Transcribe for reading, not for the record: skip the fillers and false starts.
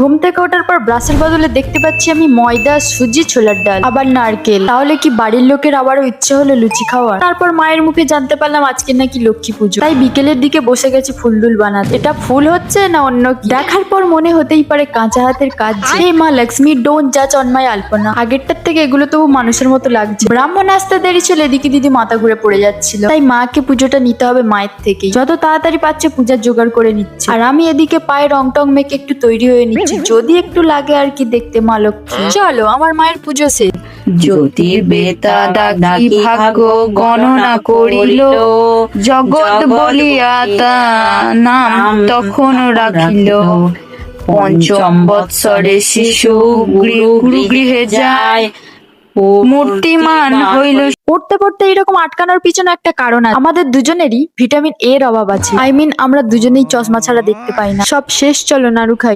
ঘুম থেকে ওঠার পর ব্রাশের বদলে দেখতে পাচ্ছি আমি ময়দা, সুজি, ছোলার ডাল, আবার নারকেল। তাহলে কি বাড়ির লোকের আবারও ইচ্ছে হলো লুচি খাওয়ার? তারপর মায়ের মুখে জানতে পারলাম আজকে নাকি লক্ষ্মী পুজো, তাই বিকেলের দিকে বসে গেছি ফুলডুল বানাতে। এটা ফুল হচ্ছে না অন্য কি? দেখার পর মনে হতেই পারে কাঁচা হাতের কাজ। হে মা লক্ষ্মী, ডোন্ট জাজ অন মাই আলপনা। আগেরটার থেকে এগুলো তবু মানুষের মতো লাগছে। ব্রাহ্মণ আসতে দেরি ছিল, এদিকে দিদি মাথা ঘুরে পড়ে যাচ্ছিল। তাই মাকে পুজোটা নিতে হবে মায়ের থেকেই। যত তাড়াতাড়ি পাচ্ছে পূজার জোগাড় করে নিচ্ছে, আর আমি এদিকে পায়ে রং টং মেখে একটু তৈরি হয়ে নিচ্ছি, যদি একটু লাগে আর কি দেখতে মা লক্ষ্মী। চলো, আমার মায়ের পুজো শেষ। জ্যোতির্বেতা ডাকি ভাগ্য গণনা করিল, জগৎ বলিয়া তা নাম তখন রাখিল। পঞ্চম বৎসরে শিশু গৃহে যায়, মূর্তিমান হইল। পড়তে পড়তে এরকম আটকানোর পিছনে একটা কারণ আছে। আমাদের দুজনেরই ভিটামিন এর অভাব আছে। আমরা দুজনেই চশমা ছাড়া দেখতে পাই না। সব শেষ, চলো নাড়ু খাই।